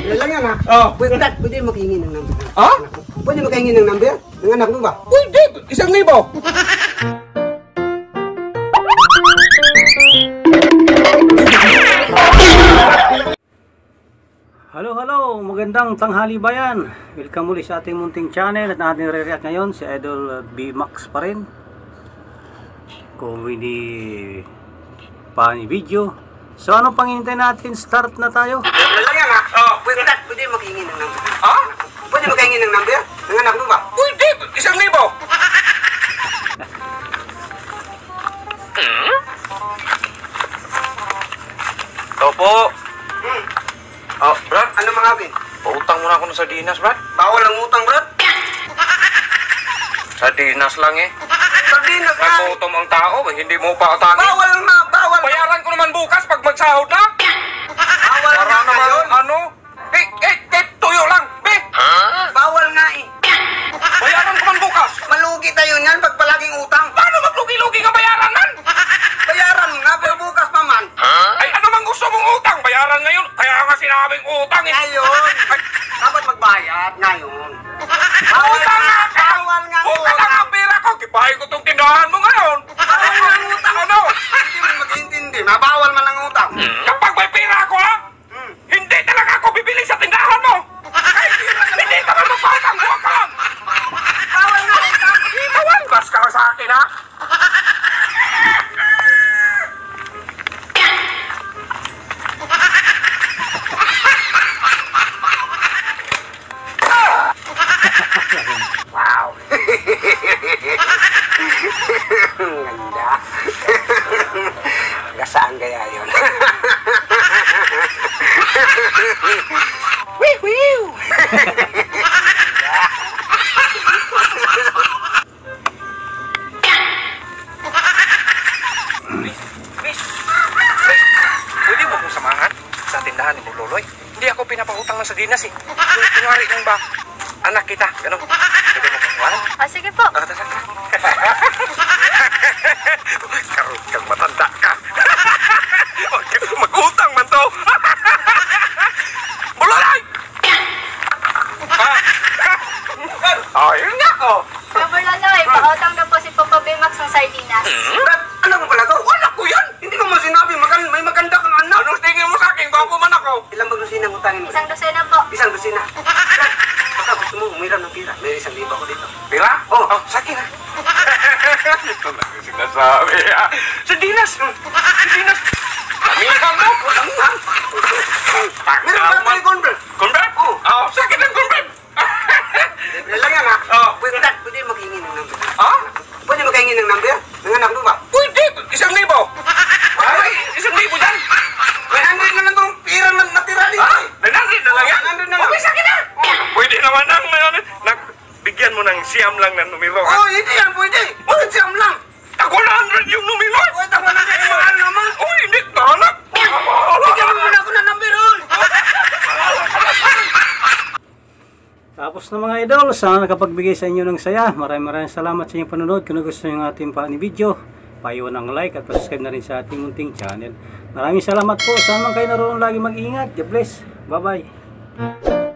Lang yan ha. Oh. Pwede makahingi ng number. Ha? Pwede makahingi ng number? Ng anak mo ba? Pwede! 1,000. Hello, magandang tanghali bayan. Welcome muli sa ating munting channel at ating re-react ngayon si Idol B-Max pa rin. Comedy pani video. So ano pang hinintay natin? Start na tayo. Lang yan ha. Oh. Pwede makahingi ng number. Ha? Pwede makahingi ng number? Ng anak mo ba? Pwede! 1,000. Opo. Oh, Brad, Ano mga abin? pautang mo na ako ng sardinas, Brad. Bawal ang utang, Brad. Sardinas lang eh. Sardinas nga. Nagutom ang tao, hindi mo pa utangin. Bawal nga, bawal. Bayaran ko naman bukas pag magsahod na. Bawal Para nga naman, ngayon. ano? Tuyo lang, be. Bawal nga eh. Bayaran ko man bukas. Malugi tayo niyan pag palaging utang. Paano maglugi-lugi ka bayaran man? Bayaran nga, pero bukas pa man. Ay, ano man gusto mong utang? Bayaran ngayon. Kaya nga sinabing utang eh. Ngayon. Dapat magbayad ngayon. Utang nga ka! Bawal nga Utang lang ang pera ko. Kipahin ko itong tindahan mo ngayon. Bawal nga ang utang. Ano? Hindi mo mag-iintindi. Mabawal man ang utang. Kapag may pera ako ha, hindi talaga ako bibili sa tindahan mo. Hindi ka man magpatang. Huwag ka lang. Bawal nga ang utang. Mawalas ka sa akin ha. Wow. Ganda. Gasaan kaya yun? Wiw! Pwede mo kong samahan sa tindahan ni Loloy? Hindi ako pinapautang ng sardinas eh. Yung kunwari lang ba, anak kita, gano'n. Pwede mo kong samahan? Sige po. Karoon kang matanda ka. Huwag ka mag-utang man to. Loloy! Oh, yun nga oh. Robert Lanoy, pautang na po si Papa B-Max ng sardinas. Brad, alam mo pala to? Anak ko yan! Hindi mo man sinabi, may maganda kang anak. Anong tingin mo sa akin? Gwapo man ako. Ilang bagdusina ang utangin mo? Isang dosena po. Isang dusina. Brad, baka gusto mo umiram ng pira. May 1,000 ako dito. Pira? Oh. Sa akin ha. Ito lang yung sinasabi ha. Sardinas! Sardinas! Amihan mo! Amihan? Meron ba tayo convert? Convert? Oo. Oh, sa akin ang convert! Lang yan ha? Oh. Pwede makahingi ng number. Ha? Pwede makahingi ng number? Ng anak mo ba? Pwede! 1,000! Ay, 1,000 dyan! May hangin na lang itong pira na natira dito. Ha? Nanandun na lang yan? Nanandun na lang. Okay, sa akin na! Pwede naman ang bigyan mo ng siyam lang ng numero ha? Oh, hindi yan pwede. Bakit siyam lang? Ako 100 yung numero! Oh, tama na kayo mahal naman. Oh, hindi tahanap! Bigyan mo na ako ng number, oy. Tapos na mga idol, sana nakapagbigay sa inyo ng saya. Maraming salamat sa inyong panonood. Kung gusto nyo ng ating paani video, paiwan ng like at subscribe na rin sa ating munting channel. Maraming salamat po. Sana kayo naroon lagi mag-ingat. God bless. Bye bye.